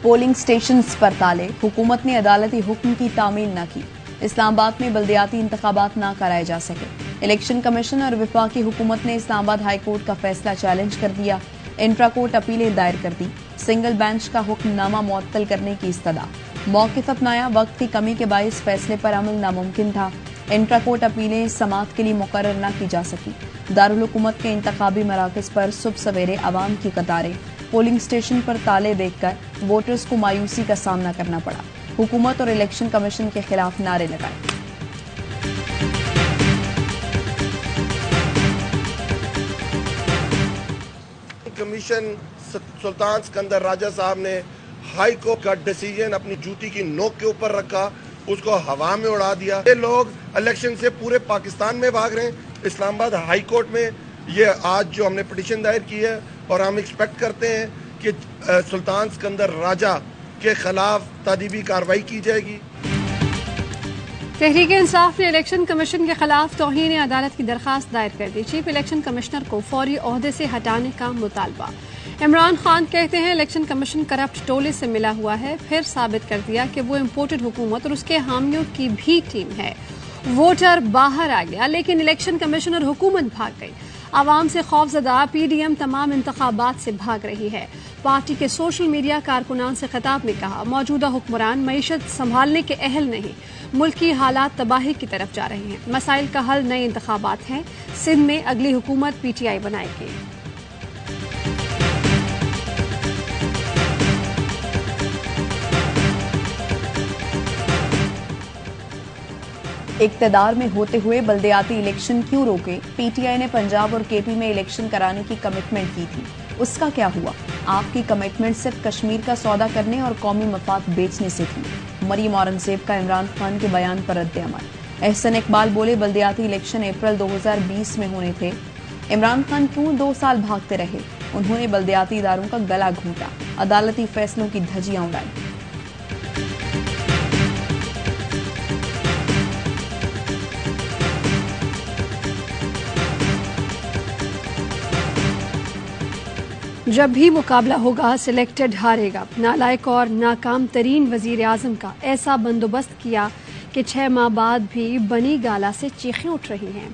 Polling stations पर ताले, हुकूमत ने अदालती हुक्म की तामील न की। इस्लामाबाद में बल्दियाती इंतखाबात न कराए जा सके। इलेक्शन कमीशन और वफाकी हुकूमत ने इस्लामाबाद हाई कोर्ट का फैसला चैलेंज कर दिया। इंट्रा कोर्ट अपीलें दायर कर दी। सिंगल बेंच का हुक्मनामा मुअत्तल करने की इस्तदा। मौक़िफ़ अपनाया, वक्त की कमी के बाइस फैसले पर अमल नामुमकिन था। इंट्रा कोर्ट अपीलें समाअत के लिए मुकर्रर न की जा सकी। दारुल हुकूमत के इंतखाबी मराकज़ पर सुबह सवेरे आवाम की कतारें। पोलिंग स्टेशन पर ताले देखकर वोटर्स को मायूसी का सामना करना पड़ा। हुकूमत और इलेक्शन कमीशन के खिलाफ नारे लगाए। कमीशन सुल्तान सिकंदर राजा साहब ने हाई कोर्ट का डिसीजन अपनी जूती की नोक के ऊपर रखा, उसको हवा में उड़ा दिया। ये लोग इलेक्शन से पूरे पाकिस्तान में भाग रहे हैं। इस्लामाबाद हाई कोर्ट में ये आज जो हमने पिटीशन दायर की है और हम एक्सपेक्ट करते हैं कि सुल्तान सिकंदर राजा के खिलाफ तादीबी कार्रवाई की जाएगी। तहरीक इंसाफ ने इलेक्शन कमीशन के खिलाफ तौहीन अदालत की दरखास्त दायर कर दी। चीफ इलेक्शन कमिश्नर को फौरी ओहदे से हटाने का मुतालबा। इमरान खान कहते हैं इलेक्शन कमीशन करप्ट टोले से मिला हुआ है, फिर साबित कर दिया कि वो इम्पोर्टेड हुकूमत और उसके हामियों की भी टीम है। वोटर बाहर आ गया लेकिन इलेक्शन कमीशन और हुकूमत भाग गई। आवाम से खौफजदा पीडीएम तमाम इंतखाबात से भाग रही है। पार्टी के सोशल मीडिया कारकुनान से खिताब में कहा, मौजूदा हुक्मरान मईशत संभालने के अहल नहीं, मुल्क की हालात तबाही की तरफ जा रहे हैं। मसाइल का हल नए इंतखाबात हैं। सिंध में अगली हुकूमत पीटीआई बनाएगी। इक्तदार में होते हुए बल्दियाती इलेक्शन क्यों रोके? पीटीआई ने पंजाब और केपी में इलेक्शन कराने की कमिटमेंट की थी, उसका क्या हुआ? आपकी कमिटमेंट सिर्फ कश्मीर का सौदा करने और कौमी मफाद बेचने से थी। मरियम औरंगजेब का इमरान खान के बयान पर रद्द-ए-अमल। एहसन इकबाल बोले, बल्दियाती इलेक्शन अप्रैल 2020 में होने थे। इमरान खान क्यों 2 साल भागते रहे? उन्होंने बल्दियाती इदारों का गला घोंटा, अदालती फैसलों की धज्जियां उड़ाई। जब भी मुकाबला होगा सिलेक्टेड हारेगा। नालायक और नाकाम तरीन वजीर आजम का ऐसा बंदोबस्त किया कि 6 माह बाद भी बनी गाला से चीखें उठ रही हैं।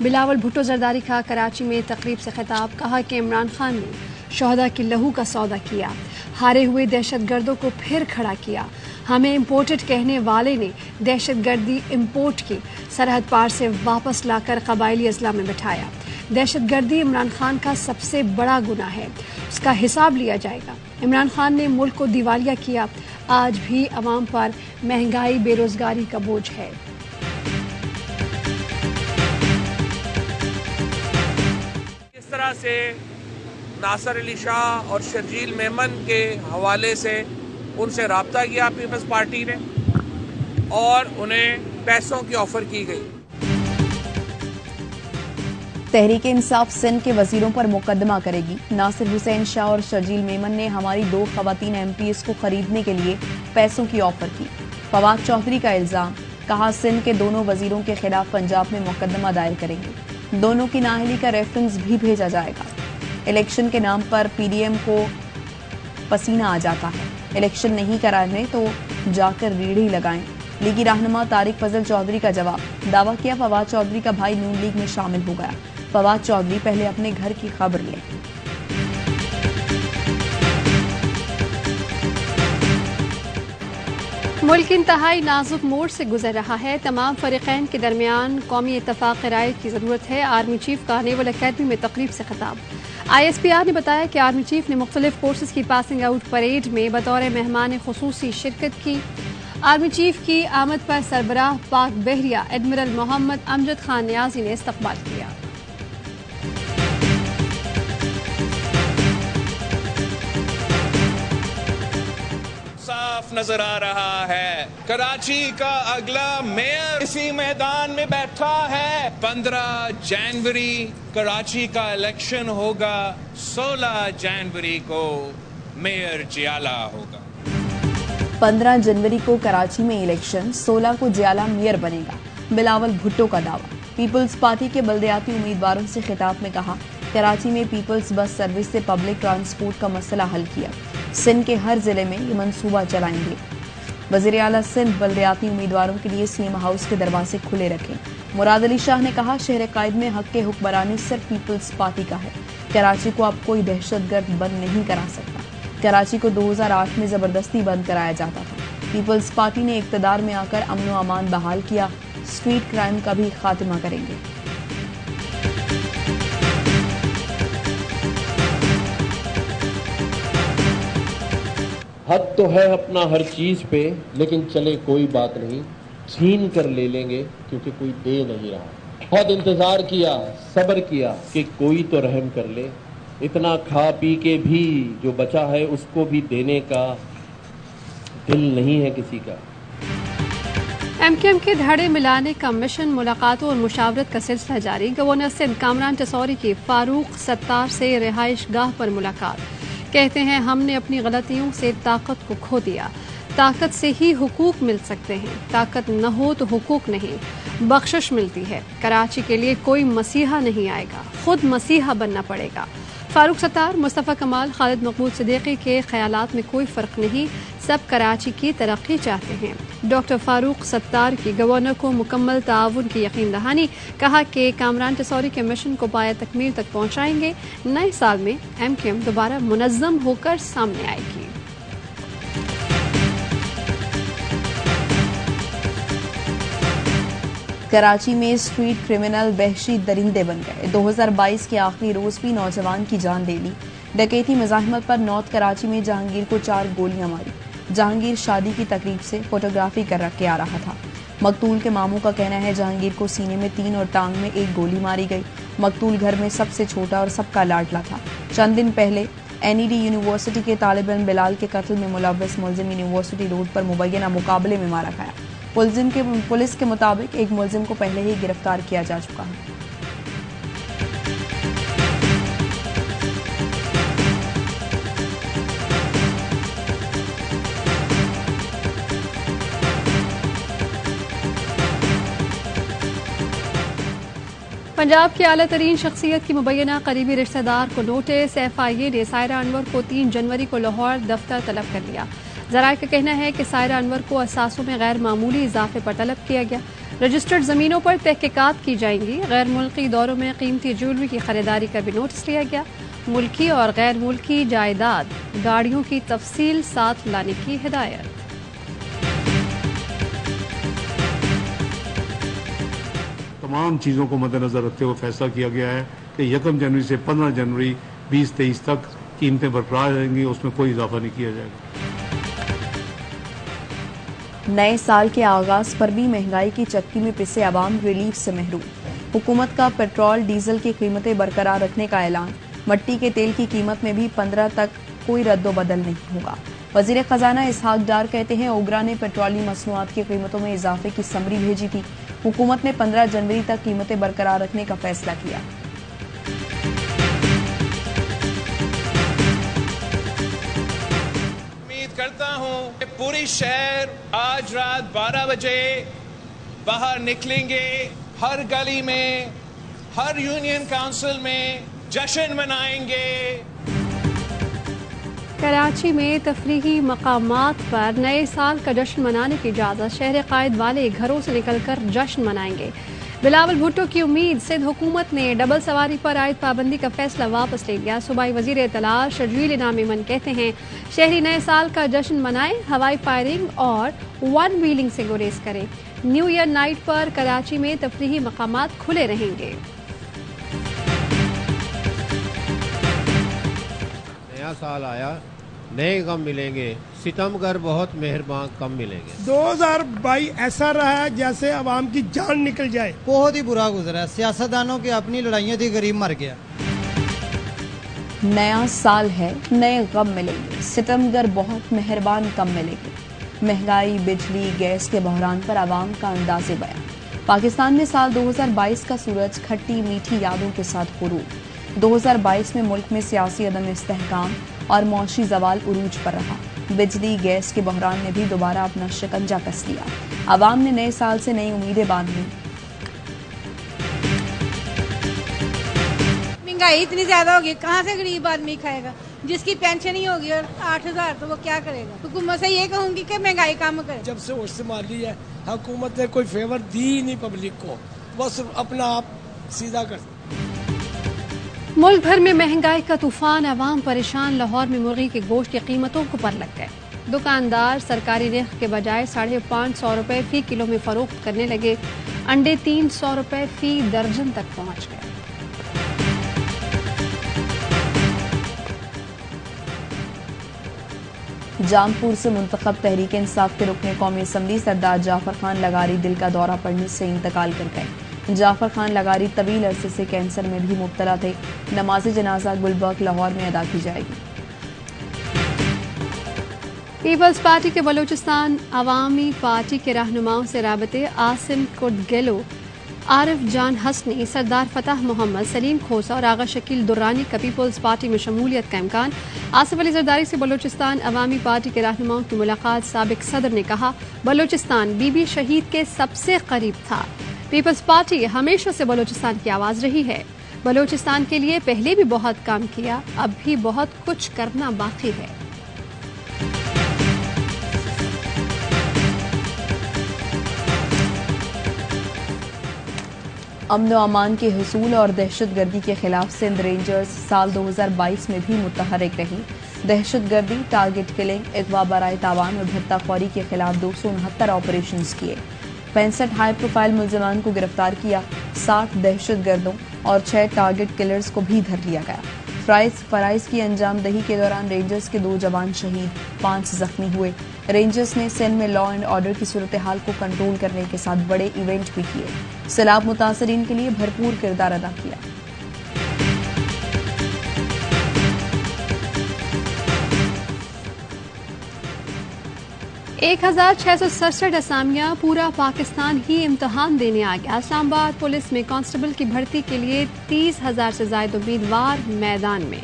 बिलावल भुट्टो जरदारी का कराची में तकरीब से खिताब, कहा कि इमरान खान ने शोहदा के लहू का सौदा किया, हारे हुए दहशतगर्दों को फिर खड़ा किया। हमें इम्पोर्टेड कहने वाले ने दहशतगर्दी इम्पोर्ट की, सरहद पार से वापस लाकर कबायली अजला में बिठाया। दहशतगर्दी इमरान खान का सबसे बड़ा गुनाह है, उसका हिसाब लिया जाएगा। इमरान खान ने मुल्क को दिवालिया किया, आज भी अवाम पर महंगाई बेरोजगारी का बोझ है। इस तरह से नासिर अली शाह और शर्जील मेमन के हवाले से उनसे रब्ता किया पीपल्स पार्टी ने और उन्हें पैसों की ऑफर की गई। तहरीक इंसाफ सिंध के वजीरों पर मुकदमा करेगी। नासिर हुसैन शाह और शर्जील मेमन ने हमारी 2 खवातीन एमपीएस को खरीदने के लिए पैसों की ऑफर की। फवाद चौधरी का इल्जाम, कहा सिंध के दोनों वजीरों के खिलाफ पंजाब में मुकदमा दायर करेंगे। दोनों की नाअहली का रेफरेंस भी भेजा जाएगा। इलेक्शन के नाम पर पीडीएम को पसीना आ जाता है। इलेक्शन नहीं कराने तो जाकर रीढ़ी लगाएं। लीगी रहनुमा तारिक फजल चौधरी का जवाब, दावा किया फवाद चौधरी का भाई नून लीग में शामिल हो गया। फवाद चौधरी पहले अपने घर की खबर लें। मुल्क इंतहाई नाजुक मोड़ से गुजर रहा है। तमाम फरीकैन के दरमियान कौमी इत्तफाक राय की जरूरत है। आर्मी चीफ का नेवल अकेडमी में तकरीब से खिताब। ISPR ने बताया कि आर्मी चीफ ने मुख्तलिफ कोर्सेज की पासिंग आउट परेड में बतौर मेहमान खुसूसी शिरकत की। आर्मी चीफ की आमद पर सरबराह पाक बहरिया एडमिरल मोहम्मद अमजद खान नियाजी ने इस्तकबाल किया। साफ नजर आ रहा है कराची का अगला मेयर इसी मैदान में बैठा है। 15 जनवरी कराची का इलेक्शन होगा, 16 जनवरी को मेयर जियाला होगा। 15 जनवरी को कराची में इलेक्शन, 16 को जियाला मेयर बनेगा। बिलावल भुट्टो का दावा। पीपल्स पार्टी के बल्दियाती उम्मीदवारों से खिताब में कहा, कराची में पीपल्स बस सर्विस से पब्लिक ट्रांसपोर्ट का मसला हल किया। सिंध के हर जिले में ये मंसूबा चलाएंगे। वजीर आला सिंध बल्दियाती उम्मीदवारों के लिए सीएम हाउस के दरवाजे खुले रखें। मुराद अली शाह ने कहा, शहर कायद में हक के हुक्मरानी सिर्फ पीपल्स पार्टी का है। कराची को अब कोई दहशतगर्द बंद नहीं करा सकता। कराची को 2008 में जबरदस्ती बंद कराया जाता था। पीपल्स पार्टी ने इक्तदार में आकर अमन व अमान बहाल किया। स्ट्रीट क्राइम का भी खात्मा करेंगे। हक तो है अपना हर चीज पे, लेकिन चले कोई बात नहीं, छीन कर ले लेंगे क्योंकि कोई दे नहीं रहा। बहुत इंतजार किया, सब्र किया कि कोई तो रहम कर ले। इतना खा पी के भी जो बचा है उसको भी देने का दिल नहीं है किसी का। एमकेएम के धड़े मिलाने का मिशन, मुलाकातों और मुशावरत का सिलसिला जारी। गवर्नर सिंध कामरान टसौरी की फारूक सत्तार से रिहाइश गाह पर मुलाकात। कहते हैं, हमने अपनी गलतियों से ताकत को खो दिया। ताकत से ही हुकूक मिल सकते हैं, ताकत न हो तो हुकूक नहीं, बख्शिश मिलती है। कराची के लिए कोई मसीहा नहीं आएगा, खुद मसीहा बनना पड़ेगा। फारूक सत्तार, मुस्तफ़ा कमाल, खालिद मकबूल सिद्दीकी के ख्यालात में कोई फ़र्क नहीं, सब कराची की तरक्की चाहते हैं। डॉक्टर फारूक सत्तार की गवर्नर को मुकम्मल ताउन की यकीन दहानी। कहा कि कामरान टसौरी के मिशन को पाया तकमील तक पहुँचाएंगे। नए साल में एमकेएम दोबारा मुनज़्ज़म होकर सामने आएगी। कराची में स्ट्रीट क्रिमिनल वहशी दरिंदे बन गए। 2022 के आखिरी रोज भी नौजवान की जान ले ली। डकैती मज़ाहिमत पर नॉर्थ कराची में जहांगीर को 4 गोलियां मारी। जहांगीर शादी की तकरीब से फोटोग्राफी कर के आ रहा था। मकतूल के मामू का कहना है, जहांगीर को सीने में 3 और टांग में 1 गोली मारी गई। मकतूल घर में सबसे छोटा और सबका लाडला था। चंद दिन पहले NED यूनिवर्सिटी के तालिब इल्म बिलाल के कत्ल में मुलव्वस मुलजिम यूनिवर्सिटी रोड पर मुबैना मुकाबले में मारा गया। पुलिस के मुताबिक एक मुलजिम को पहले ही गिरफ्तार किया जा चुका है। पंजाब की आला तरीन शख्सियत की मुबैना करीबी रिश्तेदार को नोटिस। FIA ने सायरा अनवर को 3 जनवरी को लाहौर दफ्तर तलब कर लिया। ज़राए का कहना है कि सायरा अनवर को असासों में गैर मामूली इजाफे पर तलब किया गया। रजिस्टर्ड ज़मीनों पर तहकीकात की जाएंगी। गैर मुल्की दौरों में कीमती ज्वेलरी की खरीदारी का भी नोटिस लिया गया। मुल्की और गैर मुल्की जायदाद, गाड़ियों की तफसील साथ लाने की हिदायत। तमाम चीज़ों को मद्देनजर रखते हुए फैसला किया गया है कि 1 जनवरी से 15 जनवरी 2023 तक कीमतें बरकरार रहेंगी, उसमें कोई इजाफा नहीं किया जाएगा। नए साल के आगाज पर भी महंगाई की चक्की में पिसे अवाम रिलीफ से महरूम। हुकूमत का पेट्रोल डीजल की कीमतें बरकरार रखने का ऐलान। मट्टी के तेल की कीमत में भी 15 तक कोई रद्दोबदल नहीं होगा। वजीर खजाना इसहाक डार कहते हैं, ओगरा ने पेट्रोलियम मसनूआत की कीमतों में इजाफे की समरी भेजी थी। हुकूमत ने 15 जनवरी तक कीमतें बरकरार रखने का फैसला किया। करता हूं कि पूरी शहर आज रात 12 बजे बाहर निकलेंगे। हर गली में, हर यूनियन काउंसिल में जश्न मनाएंगे। कराची में तफरीही मकामात पर नए साल का जश्न मनाने की इजाज़त। शहर कायद वाले घरों से निकलकर जश्न मनाएंगे। बिलावल भुट्टो की उम्मीद। सिंध हुकूमत ने डबल सवारी पर आयद पाबंदी का फैसला वापस ले लिया। सूबाई वजीर इत्तलात शर्जील इनाम इमन कहते हैं, शहरी नए साल का जश्न मनाएं, हवाई फायरिंग और 1 व्हीलिंग से गुरेज करें। न्यू ईयर नाइट पर कराची में तफरीही मकामात खुले रहेंगे। नया साल आया, नए गम मिलेंगे, सितमगर बहुत मेहरबान कम मिलेंगे। 2022 ऐसा रहा है जैसे आवाम की जान निकल जाए। बहुत ही बुरा गुजरा है। सियासतदानों की अपनी लड़ाइयाँ थी, गरीब मर गया। नया साल है, नए गम मिलेंगे, सितमगर बहुत मेहरबान कम मिलेंगे। महंगाई, बिजली, गैस के बहरान पर आवाम का अंदाज़े बयान। पाकिस्तान में साल 2022 का सूरज खट्टी मीठी यादों के साथ गुरूर। 2022 में मुल्क में सियासी अदम इस्तेहकाम और मौशी जवाल उरूज पर रहा। बिजली, गैस के बहरान ने भी दोबारा अपना शिकंजा कस लिया। आवाम ने नए साल से नई उम्मीदें बांध ली। महंगाई इतनी ज्यादा होगी, कहाँ से गरीब आदमी खाएगा। जिसकी पेंशन ही होगी और 8,000 तो वो क्या करेगा। हुकूमत से ये कहूँगी कि महंगाई कम करे। जब से होश संभाली है हुकूमत ने कोई फेवर दी ही नहीं पब्लिक को, बस अपना आप सीधा कर। मुल्क भर में महंगाई का तूफान, अवाम परेशान। लाहौर में मुर्गी के गोश्त की कीमतों को पर लग गए। दुकानदार सरकारी रेख के बजाय 550 रुपए फी किलो में फरोख्त करने लगे। अंडे 300 रुपए फी दर्जन तक पहुंच गए। जामपुर से मुंतखब तहरीक इंसाफ के रुकने कौमी असम्बली सरदार जाफर खान लगारी दिल का दौरा पड़ने से इंतकाल कर गए। जाफर खान लगारी तवील अरसे से कैंसर में भी मुब्तला थे। नमाज जनाजा गुलबर्ग लाहौर में अदा की जाएगी। पीपल्स पार्टी के बलूचिस्तान अवामी पार्टी के रहनुमाओं से राबते आसिम कुडगेलो, आरिफ जान हसनी, सरदार फतह मोहम्मद, सलीम खोसा और आगा शकील दुर्रानी का पीपल्स पार्टी में शमूलियत का इम्कान। आसिफ अली जरदारी से बलूचिस्तान अवामी पार्टी के रहनुमाओं की मुलाकात। साबिक सदर ने कहा, बलूचिस्तान बीबी शहीद के सबसे करीब था। पीपल्स पार्टी हमेशा से बलूचिस्तान की आवाज रही है। बलूचिस्तान के लिए पहले भी बहुत काम किया, अब भी बहुत कुछ करना बाकी है। अमन व अमान के हुसूल और दहशतगर्दी के खिलाफ सिंध रेंजर्स साल 2022 में भी मुतहर्रिक रही। दहशतगर्दी, टारगेट किलिंग, अगवा बराए तावान और भत्ताखोरी के खिलाफ 269 ऑपरेशन किए। 65 हाई प्रोफाइल मुल्जिमान को गिरफ्तार किया। 60 दहशतगर्दों और 6 टारगेट किलर्स को भी धर लिया गया। फराइज की अंजाम दही के दौरान रेंजर्स के 2 जवान शहीद, 5 जख्मी हुए। रेंजर्स ने सिंध में लॉ एंड ऑर्डर की सूरत हाल को कंट्रोल करने के साथ बड़े इवेंट भी किए। सैलाब मुतासरीन के लिए भरपूर किरदार अदा किया। एक 1,667 असामियां, पूरा पाकिस्तान ही इम्तहान देने आ गया। इस्लामाबाद पुलिस में कांस्टेबल की भर्ती के लिए 30,000 से ज्यादा उम्मीदवार मैदान में।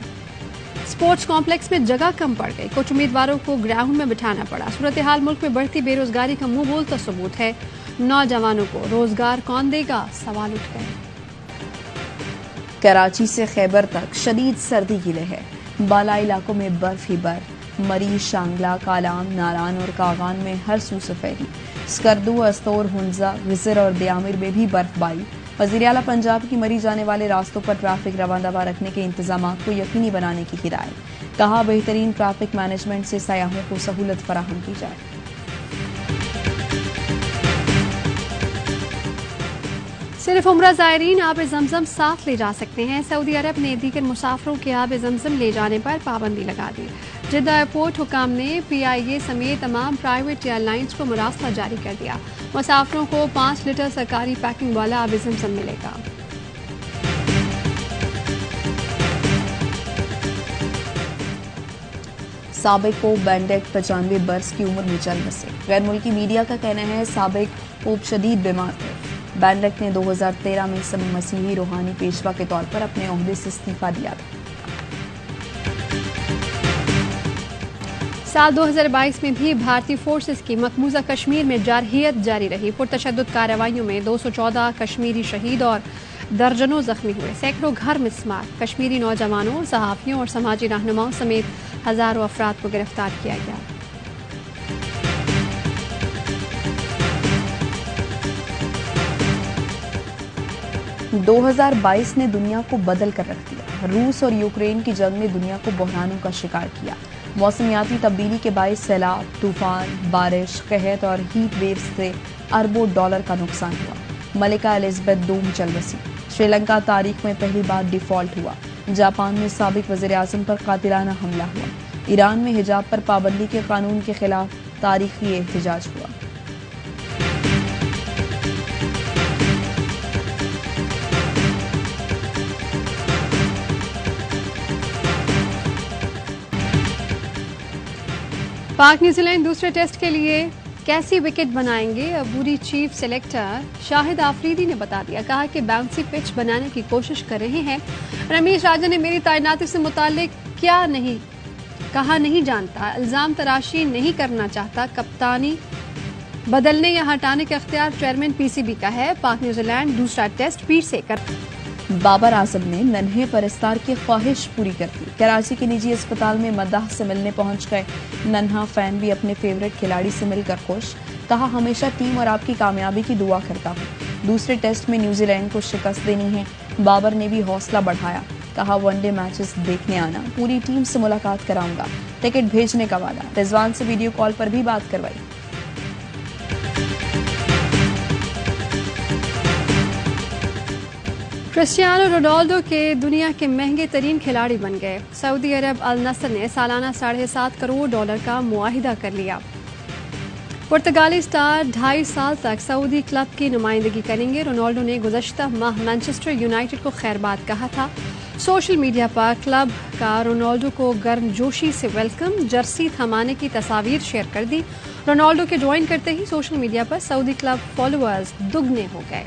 स्पोर्ट्स कॉम्प्लेक्स में जगह कम पड़ गई, कुछ उम्मीदवारों को ग्राउंड में बिठाना पड़ा। सूरत हाल मुल्क में बढ़ती बेरोजगारी का मुंह बोलता सबूत है। नौजवानों को रोजगार कौन देगा, सवाल उठ गए। कराची से खैबर तक शदीद सर्दी की लहर, बाला इलाकों में बर्फ ही बर्फ। मरीज, शांगला, कालाम, नारान और कागान में हर सू से फैली। स्कर्दू, अस्तौर, हुंजा, विजर और दियामिर में भी बर्फबारी। वज़ीर आला पंजाब की मरी जाने वाले रास्तों पर ट्रैफिक रवांदवा रखने के इंतजाम को यकीनी बनाने की हिदायत। कहा, बेहतरीन ट्रैफिक मैनेजमेंट से सयाहों को सहूलत फराहम की जाए। सिर्फ उम्रा ज़ायरीन आब ज़मज़म साथ ले जा सकते हैं। सऊदी अरब ने दीगर मुसाफिरों के आब ज़मज़म ले जाने पर पाबंदी लगा दी। जिद्दा एयरपोर्ट हुकाम ने PIA समेत तमाम प्राइवेट एयरलाइंस को मुरासला जारी कर दिया। मुसाफिरों को 5 लीटर सरकारी पैकिंग वाला आब ज़मज़म मिलेगा। साबिक पोप बेनेडिक्ट 95 बरस की उम्र में चल बसे। गैर मुल्की मीडिया का कहना है साबिक पोप शदीद बीमार थे। बेनेडिक्ट ने 2013 में मसीही रूहानी पेशवा के तौर पर अपने ओहदे से इस्तीफा दिया था। साल 2022 में भी भारतीय फोर्सेस की मकबूजा कश्मीर में जारहियत जारी रही। पुरतशद्दुद कार्रवाइयों में 214 कश्मीरी शहीद और दर्जनों जख्मी हुए। सैकड़ों घर मिस्मार। कश्मीरी नौजवानों, सहाफियों और समाजी रहनुमाओं समेत हजारों अफराद को गिरफ्तार किया गया। – 2022 ने दुनिया को बदल कर रख दिया। रूस और यूक्रेन की जंग ने दुनिया को बहरानों का शिकार किया। मौसमियाती तब्दीली के बायस सैलाब, तूफान, बारिश, कहत और हीट वेव्स से अरबों डॉलर का नुकसान हुआ। मलिका एलिजाबेथ दूम चल बसी। श्रीलंका तारीख में पहली बार डिफॉल्ट हुआ। जापान में साबिक वज़ीर आज़म पर कातिलाना हमला हुआ। ईरान में हिजाब पर पाबंदी के कानून के खिलाफ तारीखी एहतजाज हुआ। पाक न्यूजीलैंड दूसरे टेस्ट के लिए कैसी विकेट बनाएंगे, अबूरी चीफ सेलेक्टर शाहिद आफरीदी ने बता दिया। कहा कि बाउंसी पिच बनाने की कोशिश कर रहे हैं। रमेश राजा ने मेरी तैनाती से मुताल्लिक क्या नहीं जानता, इल्जाम तराशी नहीं करना चाहता। कप्तानी बदलने या हटाने का इख्तियार चेयरमैन PCB का है। पाक न्यूजीलैंड दूसरा टेस्ट फिर से कर बाबर आजम ने नन्हे परस्तार की ख्वाहिश पूरी कर दी। कराची के निजी अस्पताल में मद्दाह से मिलने पहुंच गए नन्हा फैन भी अपने फेवरेट खिलाड़ी से मिलकर खुश। कहा, हमेशा टीम और आपकी कामयाबी की दुआ करता हूं। दूसरे टेस्ट में न्यूजीलैंड को शिकस्त देनी है। बाबर ने भी हौसला बढ़ाया। कहा, वनडे मैचेस देखने आना, पूरी टीम से मुलाकात कराऊंगा, टिकट भेजने का वादा। रिजवान से वीडियो कॉल पर भी बात करवाई। क्रिस्टियानो रोनाल्डो के दुनिया के महंगे तरीन खिलाड़ी बन गए। सऊदी अरब अल नसर ने सालाना $7.5 करोड़ का मुआहिदा कर लिया। पुर्तगाली स्टार 2.5 साल तक सऊदी क्लब की नुमाइंदगी करेंगे। रोनाल्डो ने गुज़श्ता माह मैनचेस्टर यूनाइटेड को खैरबाद कहा था। सोशल मीडिया पर क्लब का रोनाल्डो को गर्मजोशी से वेलकम, जर्सी थमाने की तस्वीर शेयर कर दी। रोनाल्डो के ज्वाइन करते ही सोशल मीडिया पर सऊदी क्लब फॉलोअर्स दुगने हो गए।